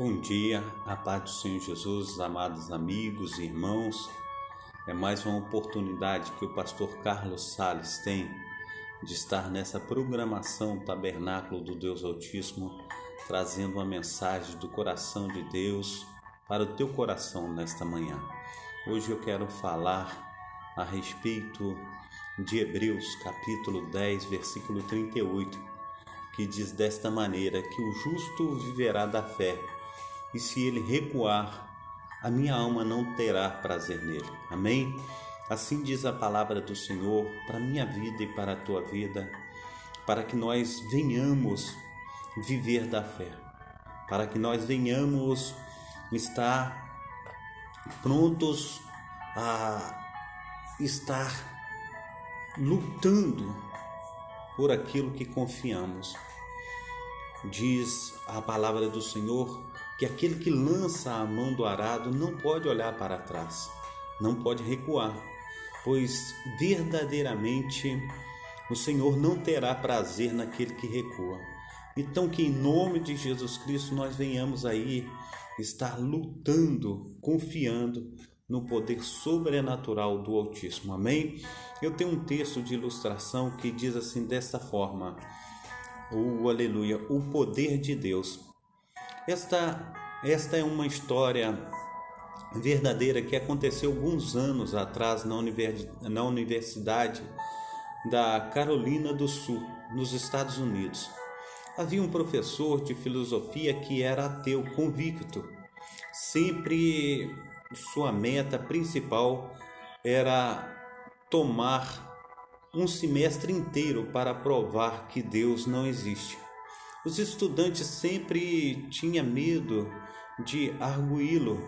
Bom dia, a paz do Senhor Jesus, amados amigos e irmãos. É mais uma oportunidade que o pastor Carlos Sales tem de estar nessa programação Tabernáculo do Deus Altíssimo, trazendo uma mensagem do coração de Deus para o teu coração nesta manhã. Hoje eu quero falar a respeito de Hebreus, capítulo 10, versículo 38, que diz desta maneira, que o justo viverá da fé, e se ele recuar, a minha alma não terá prazer nele. Amém? Assim diz a palavra do Senhor para a minha vida e para a tua vida, para que nós venhamos viver da fé, para que nós venhamos estar prontos a estar lutando por aquilo que confiamos. Diz a palavra do Senhor que aquele que lança a mão do arado não pode olhar para trás, não pode recuar, pois verdadeiramente o Senhor não terá prazer naquele que recua. Então que em nome de Jesus Cristo nós venhamos aí estar lutando, confiando no poder sobrenatural do Altíssimo. Amém? Eu tenho um texto de ilustração que diz assim, desta forma: aleluia, o poder de Deus. Esta é uma história verdadeira que aconteceu alguns anos atrás na Universidade da Carolina do Sul, nos Estados Unidos. Havia um professor de filosofia que era ateu convicto. Sempre sua meta principal era tomar um semestre inteiro para provar que Deus não existe. Os estudantes sempre tinham medo de arguí-lo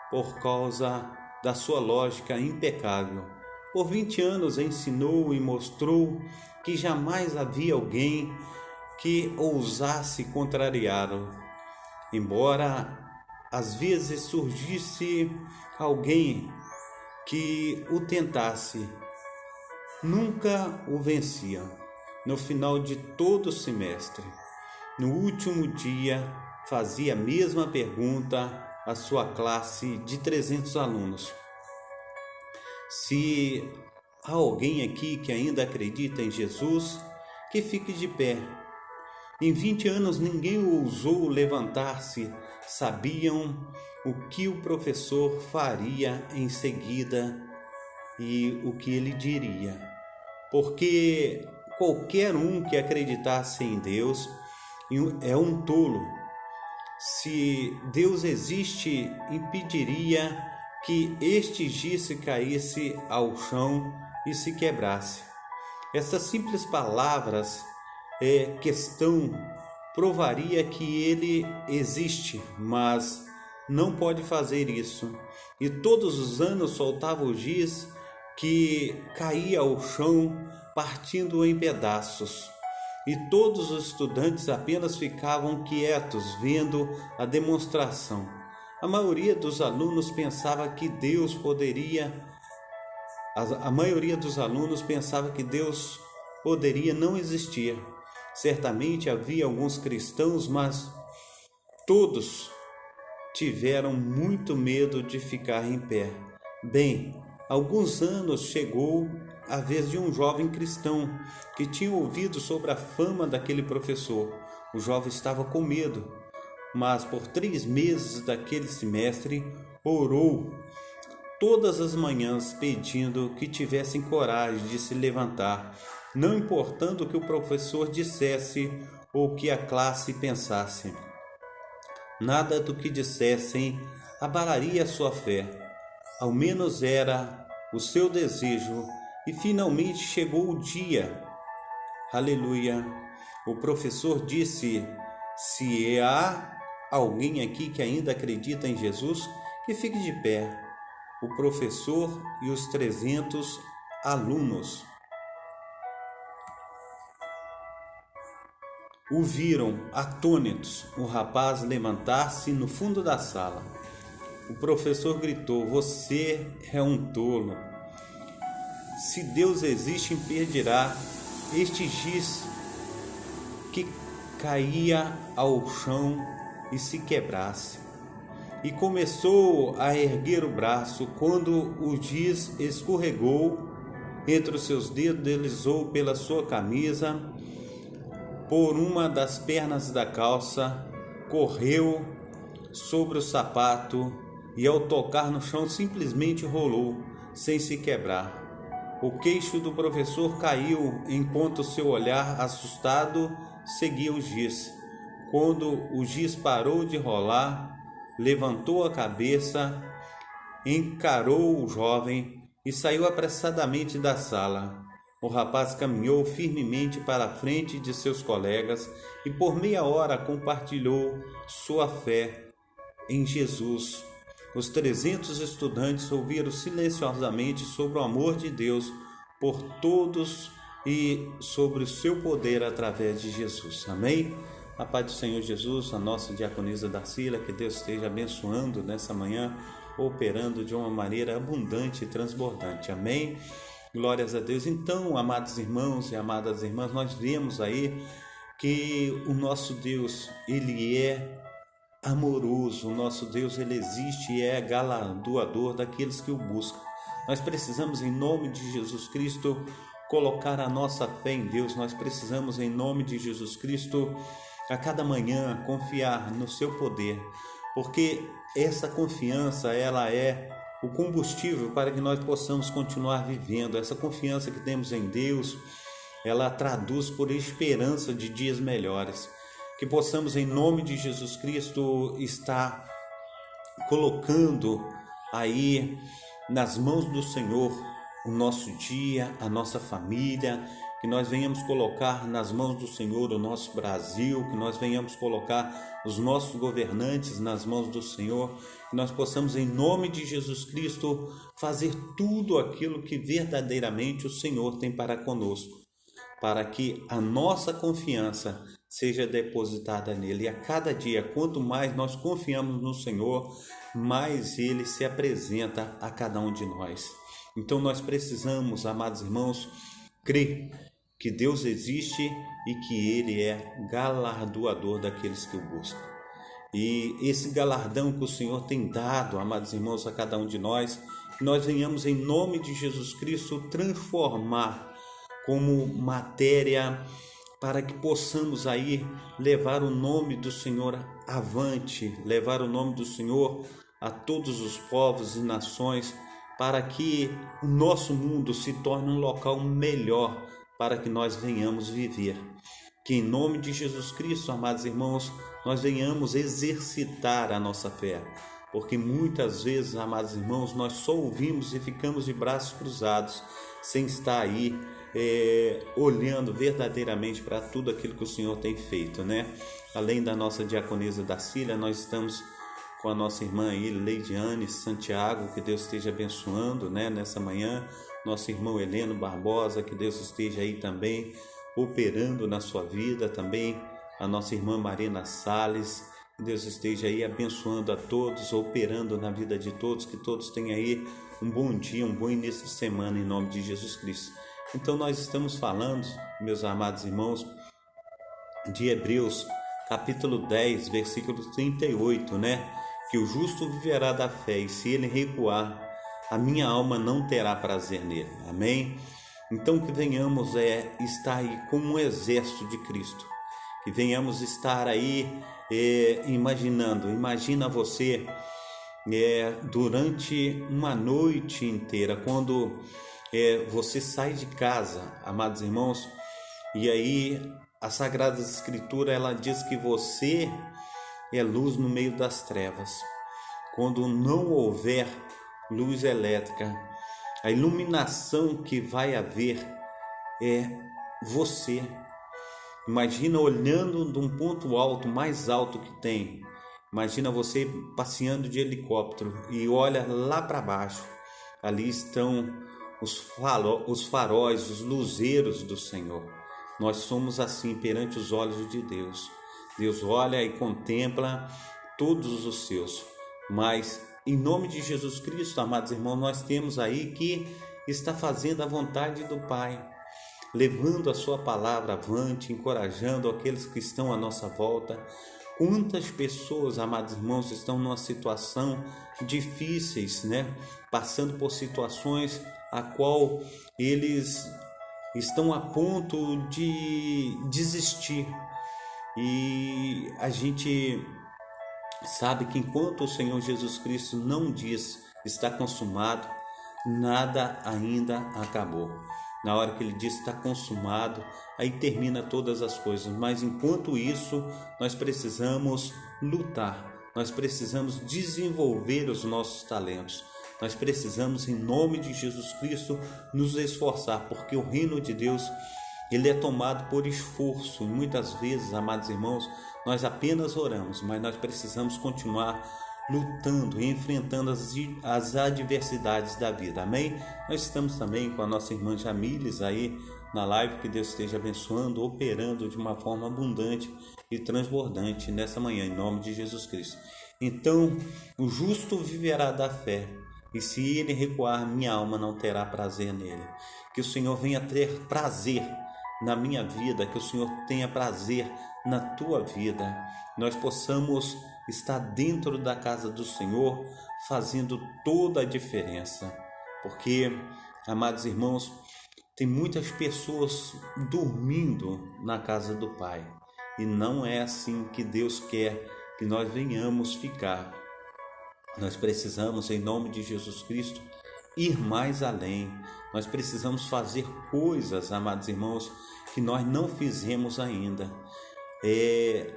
por causa da sua lógica impecável. Por 20 anos ensinou e mostrou que jamais havia alguém que ousasse contrariá-lo. Embora às vezes surgisse alguém que o tentasse, nunca o vencia. No final de todo o semestre, no último dia, fazia a mesma pergunta à sua classe de 300 alunos. Se há alguém aqui que ainda acredita em Jesus, que fique de pé. Em 20 anos ninguém ousou levantar-se. Sabiam o que o professor faria em seguida e o que ele diria. Porque qualquer um que acreditasse em Deus é um tolo. Se Deus existe, impediria que este giz caísse ao chão e se quebrasse. Essas simples palavras provaria que ele existe, mas não pode fazer isso. E todos os anos soltava o giz que caía ao chão, partindo em pedaços. E todos os estudantes apenas ficavam quietos, vendo a demonstração. A maioria dos alunos pensava que Deus poderia não existir. Certamente havia alguns cristãos, mas todos tiveram muito medo de ficar em pé. Bem, alguns anos chegou a vez de um jovem cristão que tinha ouvido sobre a fama daquele professor. O jovem estava com medo, mas por 3 meses daquele semestre orou todas as manhãs pedindo que tivessem coragem de se levantar, não importando o que o professor dissesse ou o que a classe pensasse. Nada do que dissessem abalaria a sua fé, ao menos era o seu desejo, e finalmente chegou o dia. Aleluia! O professor disse: se há alguém aqui que ainda acredita em Jesus, que fique de pé. O professor e os 300 alunos o viram atônitos. O rapaz levantar-se no fundo da sala. O professor gritou: você é um tolo. Se Deus existe, impedirá este giz que caía ao chão e se quebrasse. E começou a erguer o braço, quando o giz escorregou entre os seus dedos, deslizou pela sua camisa, por uma das pernas da calça, correu sobre o sapato e, ao tocar no chão, simplesmente rolou, sem se quebrar. O queixo do professor caiu, enquanto seu olhar assustado seguia o giz. Quando o giz parou de rolar, levantou a cabeça, encarou o jovem e saiu apressadamente da sala. O rapaz caminhou firmemente para a frente de seus colegas e por meia hora compartilhou sua fé em Jesus. Os 300 estudantes ouviram silenciosamente sobre o amor de Deus por todos e sobre o seu poder através de Jesus. Amém? A paz do Senhor Jesus, a nossa diaconisa Darcila, que Deus esteja abençoando nessa manhã, operando de uma maneira abundante e transbordante. Amém? Glórias a Deus. Então, amados irmãos e amadas irmãs, nós vemos aí que o nosso Deus, Ele é amoroso, o nosso Deus, Ele existe e é galardoador daqueles que o buscam. Nós precisamos, em nome de Jesus Cristo, colocar a nossa fé em Deus. Nós precisamos, em nome de Jesus Cristo, a cada manhã confiar no seu poder, porque essa confiança, ela é o combustível para que nós possamos continuar vivendo. Essa confiança que temos em Deus, ela traduz por esperança de dias melhores. Que possamos, em nome de Jesus Cristo, estar colocando aí nas mãos do Senhor o nosso dia, a nossa família, que nós venhamos colocar nas mãos do Senhor o nosso Brasil, que nós venhamos colocar os nossos governantes nas mãos do Senhor, que nós possamos, em nome de Jesus Cristo, fazer tudo aquilo que verdadeiramente o Senhor tem para conosco, para que a nossa confiança seja depositada nele. E a cada dia, quanto mais nós confiamos no Senhor, mais Ele se apresenta a cada um de nós. Então nós precisamos, amados irmãos, crer que Deus existe e que Ele é galardoador daqueles que o buscam. E esse galardão que o Senhor tem dado, amados irmãos, a cada um de nós, que nós venhamos, em nome de Jesus Cristo, transformar como matéria, para que possamos aí levar o nome do Senhor avante, levar o nome do Senhor a todos os povos e nações, para que o nosso mundo se torne um local melhor para que nós venhamos viver. Que em nome de Jesus Cristo, amados irmãos, nós venhamos exercitar a nossa fé, porque muitas vezes, amados irmãos, nós só ouvimos e ficamos de braços cruzados, sem estar aí olhando verdadeiramente para tudo aquilo que o Senhor tem feito, né? Além da nossa diaconisa Darcília, nós estamos com a nossa irmã aí, Leidiane Santiago, que Deus esteja abençoando, né, nessa manhã. Nosso irmão Heleno Barbosa, que Deus esteja aí também operando na sua vida, também a nossa irmã Marina Salles, que Deus esteja aí abençoando a todos, operando na vida de todos, que todos tenham aí um bom dia, um bom início de semana, em nome de Jesus Cristo. Então nós estamos falando, meus amados irmãos, de Hebreus, capítulo 10, versículo 38, né? Que o justo viverá da fé, e se ele recuar, a minha alma não terá prazer nele. Amém? Então que venhamos estar aí como um exército de Cristo, que venhamos estar aí imagina você durante uma noite inteira, quando você sai de casa, amados irmãos, e aí a Sagrada Escritura, ela diz que você é luz no meio das trevas. Quando não houver luz elétrica, a iluminação que vai haver é você. Imagina olhando de um ponto alto, mais alto que tem. Imagina você passeando de helicóptero e olha lá para baixo. Ali estão os faróis, os luzeiros do Senhor. Nós somos assim perante os olhos de Deus. Deus olha e contempla todos os seus. Mas em nome de Jesus Cristo, amados irmãos, nós temos aí que está fazendo a vontade do Pai, levando a sua palavra avante, encorajando aqueles que estão à nossa volta, Quantas pessoas, amados irmãos, estão numa situação difíceis, Passando por situações a qual eles estão a ponto de desistir. E a gente sabe que enquanto o Senhor Jesus Cristo não diz está consumado, nada ainda acabou. Na hora que ele diz está consumado, aí termina todas as coisas. Mas enquanto isso, nós precisamos lutar, nós precisamos desenvolver os nossos talentos. Nós precisamos, em nome de Jesus Cristo, nos esforçar, porque o reino de Deus, ele é tomado por esforço. E muitas vezes, amados irmãos, nós apenas oramos, mas nós precisamos continuar lutando e enfrentando as adversidades da vida. Amém? Nós estamos também com a nossa irmã Jamiles aí na live. Que Deus esteja abençoando, operando de uma forma abundante e transbordante nessa manhã, em nome de Jesus Cristo. Então, o justo viverá da fé, e se ele recuar, minha alma não terá prazer nele. Que o Senhor venha ter prazer na minha vida, que o Senhor tenha prazer na tua vida, nós possamos estar dentro da casa do Senhor, fazendo toda a diferença. Porque, amados irmãos, tem muitas pessoas dormindo na casa do Pai, e não é assim que Deus quer que nós venhamos ficar. Nós precisamos, em nome de Jesus Cristo, ir mais além. Nós precisamos fazer coisas, amados irmãos, que nós não fizemos ainda.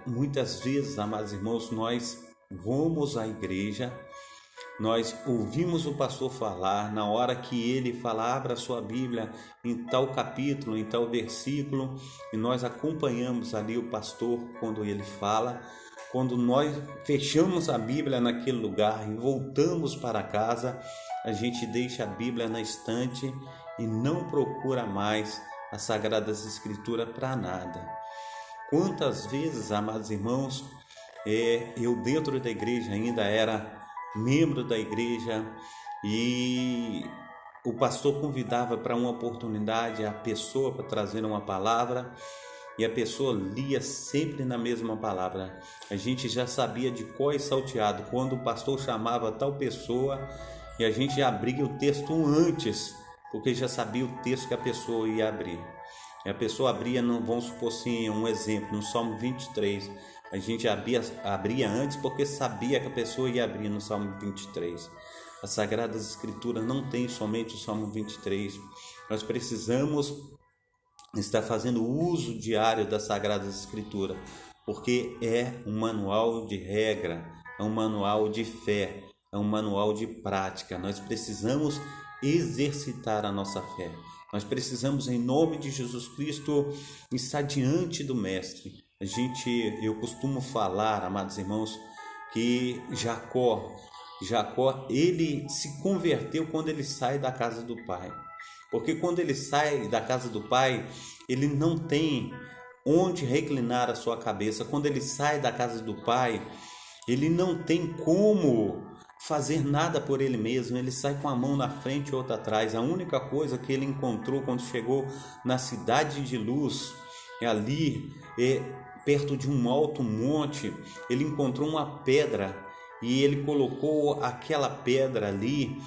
Muitas vezes, amados irmãos, nós vamos à igreja, nós ouvimos o pastor falar, na hora que ele fala, abra sua Bíblia em tal capítulo, em tal versículo, e nós acompanhamos ali o pastor quando ele fala. Quando nós fechamos a Bíblia naquele lugar e voltamos para casa, a gente deixa a Bíblia na estante e não procura mais as Sagradas Escrituras para nada. Quantas vezes, amados irmãos, eu dentro da igreja ainda era membro da igreja e o pastor convidava para uma oportunidade a pessoa para trazer uma palavra, e a pessoa lia sempre na mesma palavra. A gente já sabia de cor e salteado quando o pastor chamava tal pessoa, e a gente já abria o texto antes, porque já sabia o texto que a pessoa ia abrir. E a pessoa abria, vamos supor assim, um exemplo, no Salmo 23. A gente abria antes porque sabia que a pessoa ia abrir no Salmo 23. As Sagradas Escrituras não tem somente o Salmo 23. Nós precisamos estar fazendo uso diário das Sagradas Escrituras, porque é um manual de regra, é um manual de fé, é um manual de prática. Nós precisamos exercitar a nossa fé. Nós precisamos, em nome de Jesus Cristo, estar diante do Mestre. Eu costumo falar, amados irmãos, que Jacó, ele se converteu quando ele sai da casa do pai. Porque quando ele sai da casa do pai, ele não tem onde reclinar a sua cabeça. Quando ele sai da casa do pai, ele não tem como fazer nada por ele mesmo. Ele sai com a mão na frente e outra atrás. A única coisa que ele encontrou quando chegou na cidade de Luz, ali perto de um alto monte, ele encontrou uma pedra e ele colocou aquela pedra ali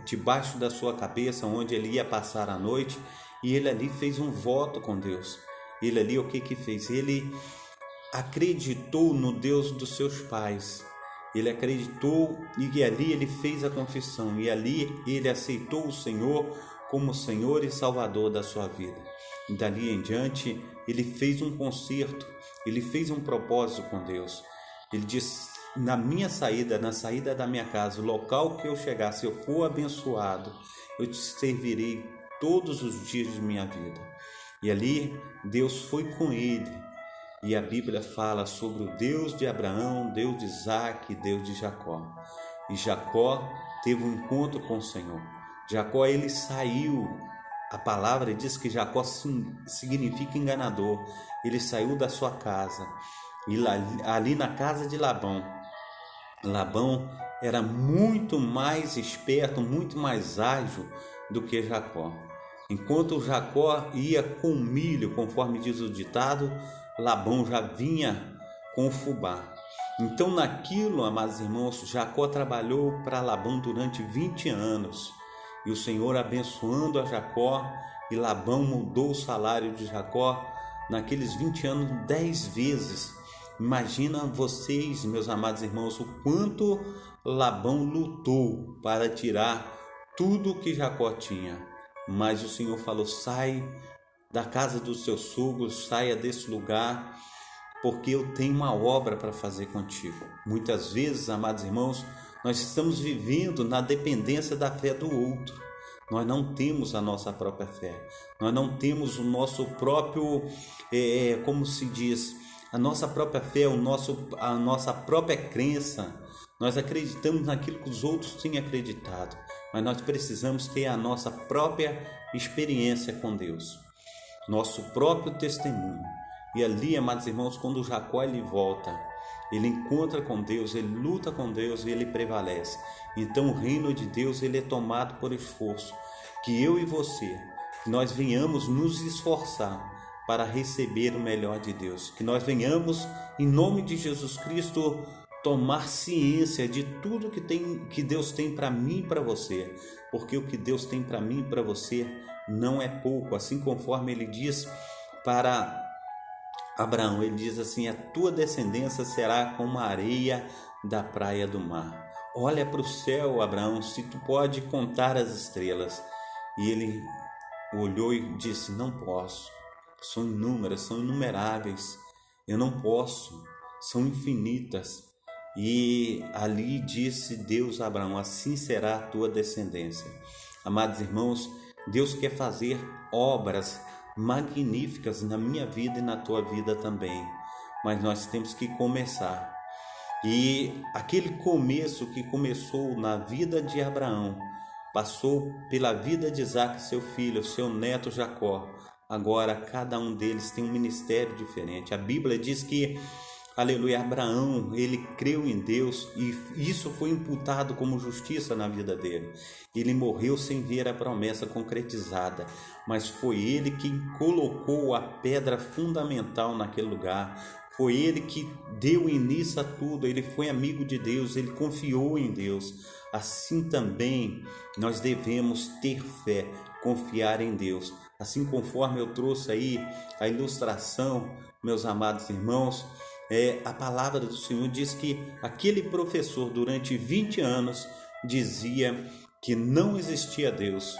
debaixo da sua cabeça, onde ele ia passar a noite, e ele ali fez um voto com Deus. Ele ali o que fez? Ele acreditou no Deus dos seus pais. Ele acreditou e ali ele fez a confissão, e ali ele aceitou o Senhor como Senhor e Salvador da sua vida. E dali em diante ele fez um concerto, ele fez um propósito com Deus. Ele disse: na minha saída, na saída da minha casa, o local que eu chegar, se eu for abençoado, eu te servirei todos os dias de minha vida. E ali Deus foi com ele. E a Bíblia fala sobre o Deus de Abraão, Deus de Isaac e Deus de Jacó. E Jacó teve um encontro com o Senhor. Jacó, ele saiu. A palavra diz que Jacó significa enganador. Ele saiu da sua casa. E ali na casa de Labão era muito mais esperto, muito mais ágil do que Jacó. Enquanto Jacó ia com milho, conforme diz o ditado, Labão já vinha com o fubá. Então naquilo, amados irmãos, Jacó trabalhou para Labão durante 20 anos. E o Senhor abençoando a Jacó, e Labão mudou o salário de Jacó naqueles 20 anos 10 vezes. Imagina vocês, meus amados irmãos, o quanto Labão lutou para tirar tudo que Jacó tinha. Mas o Senhor falou: sai da casa dos seus sogros, saia desse lugar, porque eu tenho uma obra para fazer contigo. Muitas vezes, amados irmãos, nós estamos vivendo na dependência da fé do outro. Nós não temos a nossa própria fé. Nós não temos o nosso próprio, como se diz, a nossa própria fé, a nossa própria crença. Nós acreditamos naquilo que os outros têm acreditado, mas nós precisamos ter a nossa própria experiência com Deus, nosso próprio testemunho. E ali, amados irmãos, quando Jacó ele volta, ele encontra com Deus, ele luta com Deus e ele prevalece. Então o reino de Deus ele é tomado por esforço. Que eu e você, que nós venhamos nos esforçar para receber o melhor de Deus. Que nós venhamos, em nome de Jesus Cristo, tomar ciência de tudo que Deus tem para mim e para você. Porque o que Deus tem para mim e para você não é pouco. Assim conforme ele diz para Abraão, ele diz assim: a tua descendência será como a areia da praia do mar. Olha para o céu, Abraão, se tu pode contar as estrelas. E ele olhou e disse: não posso, são inúmeras, são inumeráveis, eu não posso, são infinitas. E ali disse Deus a Abraão: assim será a tua descendência. Amados irmãos, Deus quer fazer obras magníficas na minha vida e na tua vida também, mas nós temos que começar. E aquele começo que começou na vida de Abraão, passou pela vida de Isaac, seu filho, seu neto Jacó. Agora cada um deles tem um ministério diferente. A Bíblia diz que, aleluia, Abraão, ele creu em Deus e isso foi imputado como justiça na vida dele. Ele morreu sem ver a promessa concretizada, mas foi ele quem colocou a pedra fundamental naquele lugar. Foi ele que deu início a tudo, ele foi amigo de Deus, ele confiou em Deus. Assim também nós devemos ter fé, confiar em Deus. Assim conforme eu trouxe aí a ilustração, meus amados irmãos, a palavra do Senhor diz que aquele professor durante 20 anos dizia que não existia Deus.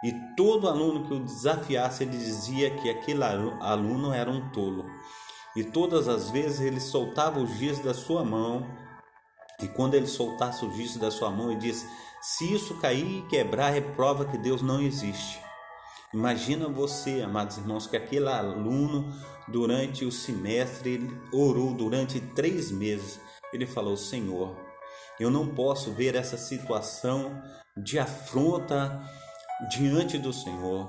E todo aluno que o desafiasse, ele dizia que aquele aluno era um tolo. E todas as vezes ele soltava o giz da sua mão. E quando ele soltasse o giz da sua mão, ele disse: se isso cair e quebrar, é prova que Deus não existe. Imagina você, amados irmãos, que aquele aluno, durante o semestre, ele orou durante 3 meses. Ele falou: Senhor, eu não posso ver essa situação de afronta diante do Senhor.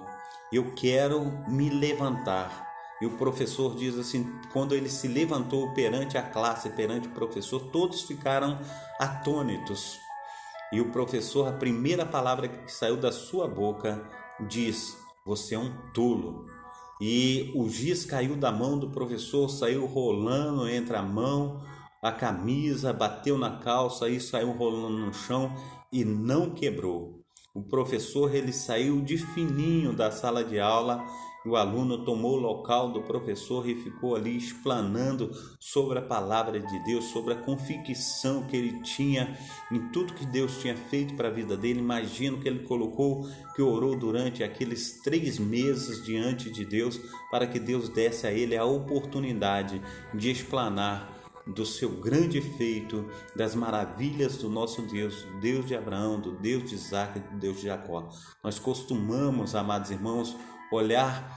Eu quero me levantar. E o professor diz assim, quando ele se levantou perante a classe, perante o professor, todos ficaram atônitos. E o professor, a primeira palavra que saiu da sua boca, diz: você é um tolo. E o giz caiu da mão do professor, saiu rolando entre a mão, a camisa, bateu na calça e saiu rolando no chão e não quebrou. O professor ele saiu de fininho da sala de aula. O aluno tomou o local do professor e ficou ali explanando sobre a palavra de Deus, sobre a convicção que ele tinha em tudo que Deus tinha feito para a vida dele. Imagino que ele colocou, que orou durante aqueles 3 meses diante de Deus, para que Deus desse a ele a oportunidade de explanar do seu grande feito, das maravilhas do nosso Deus, do Deus de Abraão, do Deus de Isaac, do Deus de Jacó. Nós costumamos, amados irmãos, olhar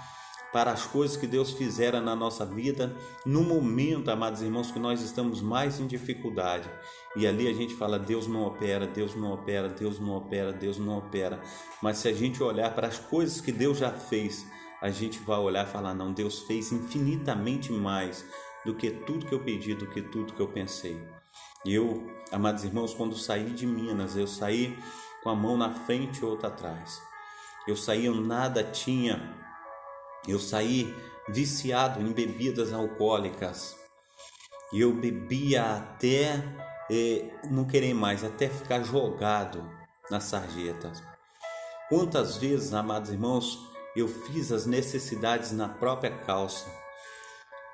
para as coisas que Deus fizera na nossa vida no momento, amados irmãos, que nós estamos mais em dificuldade. E ali a gente fala: Deus não opera, Deus não opera, Deus não opera, Deus não opera. Mas se a gente olhar para as coisas que Deus já fez, a gente vai olhar e falar: não, Deus fez infinitamente mais do que tudo que eu pedi, do que tudo que eu pensei. Eu, amados irmãos, quando saí de Minas, eu saí com a mão na frente e outra atrás. Eu saí, eu nada tinha. Eu saí viciado em bebidas alcoólicas. E eu bebia até não querer mais, até ficar jogado nas sarjetas. Quantas vezes, amados irmãos, eu fiz as necessidades na própria calça.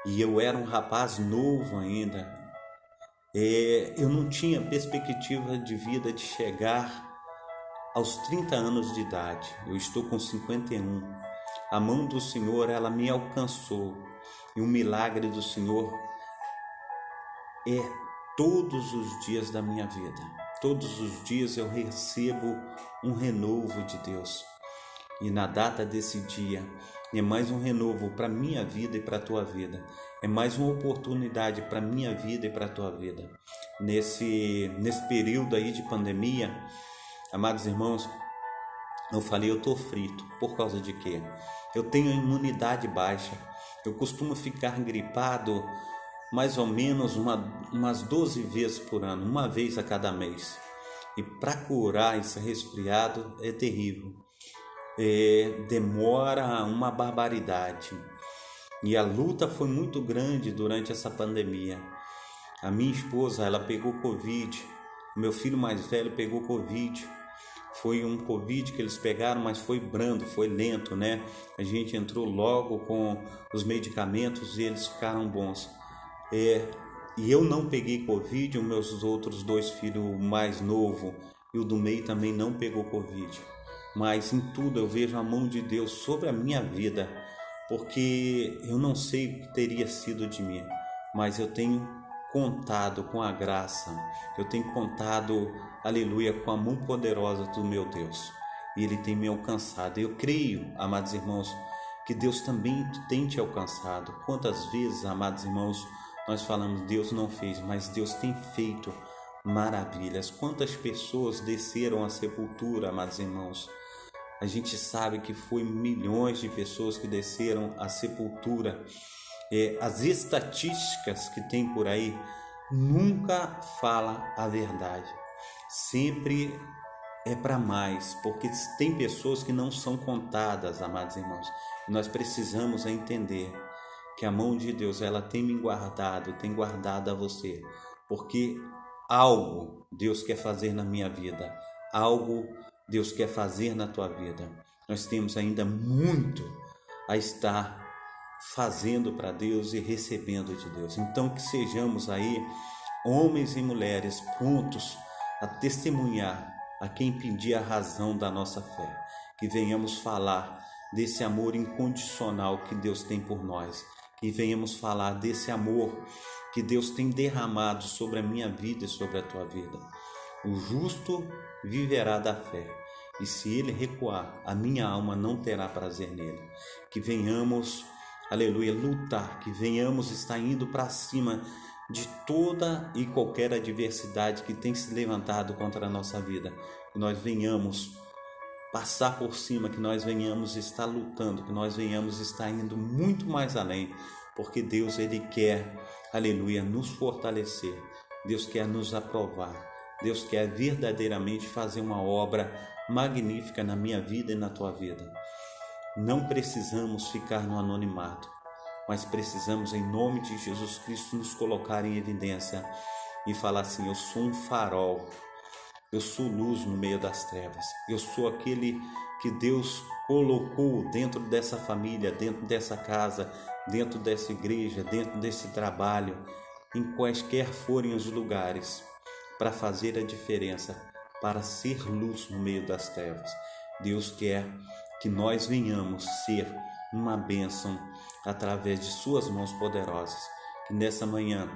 E eu era um rapaz novo ainda. Eu não tinha perspectiva de vida de chegar aos 30 anos de idade. Eu estou com 51. A mão do Senhor, ela me alcançou. E o milagre do Senhor é todos os dias da minha vida. Todos os dias eu recebo um renovo de Deus. E na data desse dia, é mais um renovo para a minha vida e para a tua vida. É mais uma oportunidade para a minha vida e para a tua vida. Nesse período aí de pandemia, amados irmãos, eu falei, eu estou frito. Por causa de quê? Eu tenho imunidade baixa. Eu costumo ficar gripado mais ou menos umas 12 vezes por ano, uma vez a cada mês. E para curar esse resfriado é terrível. Demora uma barbaridade. E a luta foi muito grande durante essa pandemia. A minha esposa, ela pegou Covid. Meu filho mais velho pegou Covid. Foi um Covid que eles pegaram, mas foi brando, foi lento, né? A gente entrou logo com os medicamentos e eles ficaram bons. E eu não peguei Covid, os meus outros dois filhos, o mais novo e o do meio também não pegou Covid. Mas em tudo eu vejo a mão de Deus sobre a minha vida, porque eu não sei o que teria sido de mim, mas eu tenho contado com a graça, eu tenho contado, aleluia, com a mão poderosa do meu Deus, e Ele tem me alcançado. Eu creio, amados irmãos, que Deus também tem te alcançado. Quantas vezes, amados irmãos, nós falamos, Deus não fez, mas Deus tem feito maravilhas. Quantas pessoas desceram à sepultura, amados irmãos? A gente sabe que foi milhões de pessoas que desceram à sepultura. As estatísticas que tem por aí nunca fala a verdade. Sempre é para mais, porque tem pessoas que não são contadas, amados irmãos. E nós precisamos entender que a mão de Deus, ela tem me guardado, tem guardado a você, porque algo Deus quer fazer na minha vida, algo Deus quer fazer na tua vida. Nós temos ainda muito a estar fazendo para Deus e recebendo de Deus. Então que sejamos aí homens e mulheres prontos a testemunhar a quem pedir a razão da nossa fé, que venhamos falar desse amor incondicional que Deus tem por nós, que venhamos falar desse amor que Deus tem derramado sobre a minha vida e sobre a tua vida. O justo viverá da fé, e se ele recuar, a minha alma não terá prazer nele. Que venhamos, aleluia, lutar, que venhamos estar indo para cima de toda e qualquer adversidade que tem se levantado contra a nossa vida. Que nós venhamos passar por cima, que nós venhamos estar lutando, que nós venhamos estar indo muito mais além, porque Deus, Ele quer, aleluia, nos fortalecer. Deus quer nos aprovar. Deus quer verdadeiramente fazer uma obra magnífica na minha vida e na tua vida. Não precisamos ficar no anonimato, mas precisamos, em nome de Jesus Cristo, nos colocar em evidência e falar assim: eu sou um farol, eu sou luz no meio das trevas, eu sou aquele que Deus colocou dentro dessa família, dentro dessa casa, dentro dessa igreja, dentro desse trabalho, em quaisquer forem os lugares, para fazer a diferença, para ser luz no meio das trevas. Deus quer que nós venhamos ser uma bênção através de suas mãos poderosas. Que nessa manhã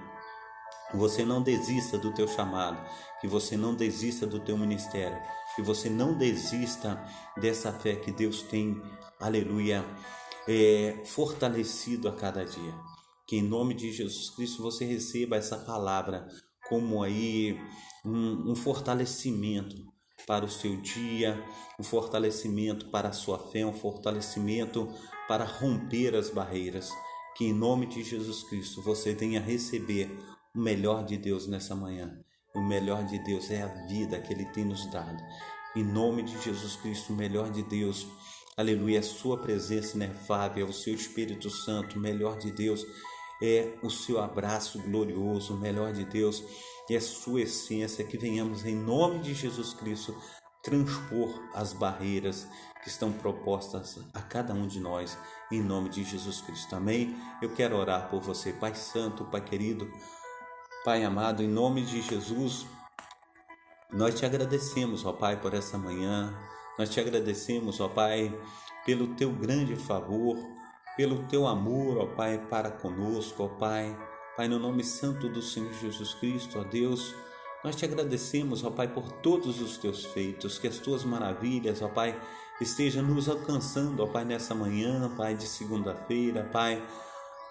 você não desista do teu chamado, que você não desista do teu ministério, que você não desista dessa fé que Deus tem, aleluia, fortalecido a cada dia. Que em nome de Jesus Cristo você receba essa palavra como aí um fortalecimento para o seu dia, um fortalecimento para a sua fé, um fortalecimento para romper as barreiras. Que em nome de Jesus Cristo você venha receber o melhor de Deus nessa manhã. O melhor de Deus é a vida que Ele tem nos dado. Em nome de Jesus Cristo, o melhor de Deus, aleluia, a sua presença inefável, o seu Espírito Santo, o melhor de Deus é o seu abraço glorioso, o melhor de Deus, é a sua essência, que venhamos em nome de Jesus Cristo transpor as barreiras que estão propostas a cada um de nós, em nome de Jesus Cristo. Amém? Eu quero orar por você, Pai Santo, Pai querido, Pai amado, em nome de Jesus. Nós te agradecemos, ó Pai, por essa manhã. Nós te agradecemos, ó Pai, pelo teu grande favor, pelo teu amor, ó Pai, para conosco, ó Pai. Pai, no nome santo do Senhor Jesus Cristo, ó Deus, nós te agradecemos, ó Pai, por todos os teus feitos, que as tuas maravilhas, ó Pai, estejam nos alcançando, ó Pai, nessa manhã, Pai, de segunda-feira, Pai,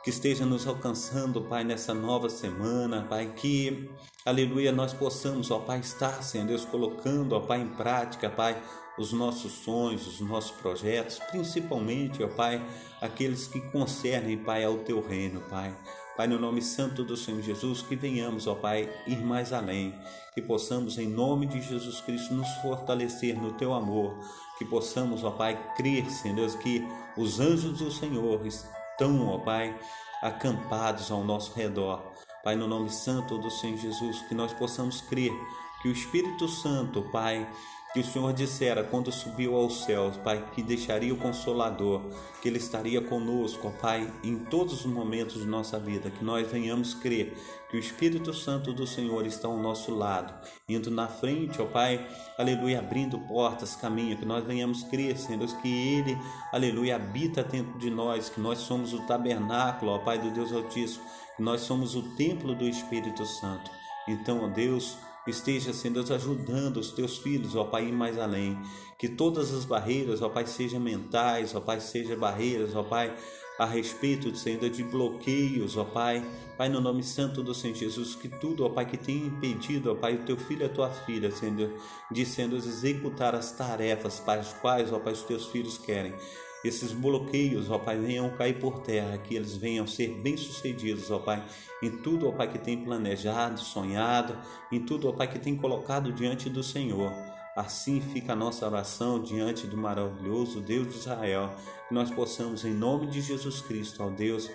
que esteja nos alcançando, Pai, nessa nova semana, Pai, que, aleluia, nós possamos, ó Pai, estar, Senhor Deus, colocando, ó Pai, em prática, Pai, os nossos sonhos, os nossos projetos, principalmente, ó Pai, aqueles que concernem, Pai, ao Teu reino, Pai. Pai, no nome santo do Senhor Jesus, que venhamos, ó Pai, ir mais além, que possamos, em nome de Jesus Cristo, nos fortalecer no Teu amor, que possamos, ó Pai, crer, Senhor Deus, que os anjos do Senhor estão, ó Pai, acampados ao nosso redor. Pai, no nome santo do Senhor Jesus, que nós possamos crer que o Espírito Santo, Pai, que o Senhor dissera quando subiu aos céus, Pai, que deixaria o Consolador, que Ele estaria conosco, ó Pai, em todos os momentos de nossa vida, que nós venhamos crer que o Espírito Santo do Senhor está ao nosso lado, indo na frente, ó Pai, aleluia, abrindo portas, caminho, que nós venhamos crer, Senhor Deus, que Ele, aleluia, habita dentro de nós, que nós somos o tabernáculo, ó Pai do Deus Altíssimo, que nós somos o templo do Espírito Santo. Então, ó Deus, esteja, Senhor Deus, ajudando os teus filhos, ó Pai, ir mais além. Que todas as barreiras, ó Pai, sejam mentais, ó Pai, sejam barreiras, ó Pai, a respeito, Senhor, de bloqueios, ó Pai. Pai, no nome santo do Senhor Jesus, que tudo, ó Pai, que tem impedido, ó Pai, o teu filho e a tua filha, Senhor, de, Senhor, executar as tarefas para as quais, ó Pai, os teus filhos querem. Esses bloqueios, ó Pai, venham cair por terra, que eles venham ser bem-sucedidos, ó Pai, em tudo, ó Pai, que tem planejado, sonhado, em tudo, ó Pai, que tem colocado diante do Senhor. Assim fica a nossa oração diante do maravilhoso Deus de Israel, que nós possamos, em nome de Jesus Cristo, ó Deus,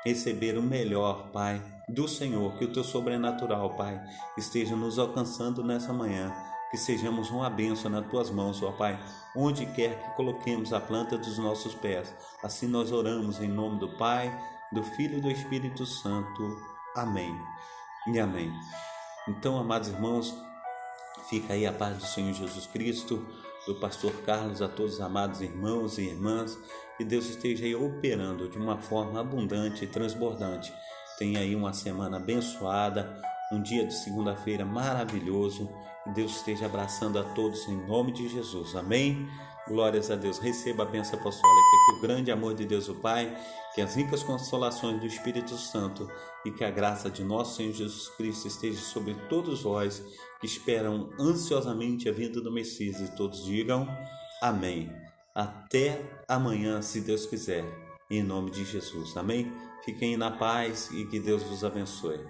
receber o melhor, Pai, do Senhor, que o teu sobrenatural, Pai, esteja nos alcançando nessa manhã. Que sejamos uma bênção nas tuas mãos, ó Pai, onde quer que coloquemos a planta dos nossos pés. Assim nós oramos em nome do Pai, do Filho e do Espírito Santo. Amém e amém. Então, amados irmãos, fica aí a paz do Senhor Jesus Cristo, do pastor Carlos, a todos os amados irmãos e irmãs, que Deus esteja aí operando de uma forma abundante e transbordante. Tenha aí uma semana abençoada, um dia de segunda-feira maravilhoso. Que Deus esteja abraçando a todos em nome de Jesus. Amém? Glórias a Deus. Receba a bênção apostólica, que o grande amor de Deus o Pai, que as ricas consolações do Espírito Santo e que a graça de nosso Senhor Jesus Cristo esteja sobre todos vós que esperam ansiosamente a vinda do Messias, e todos digam amém. Até amanhã, se Deus quiser, em nome de Jesus. Amém? Fiquem na paz e que Deus vos abençoe.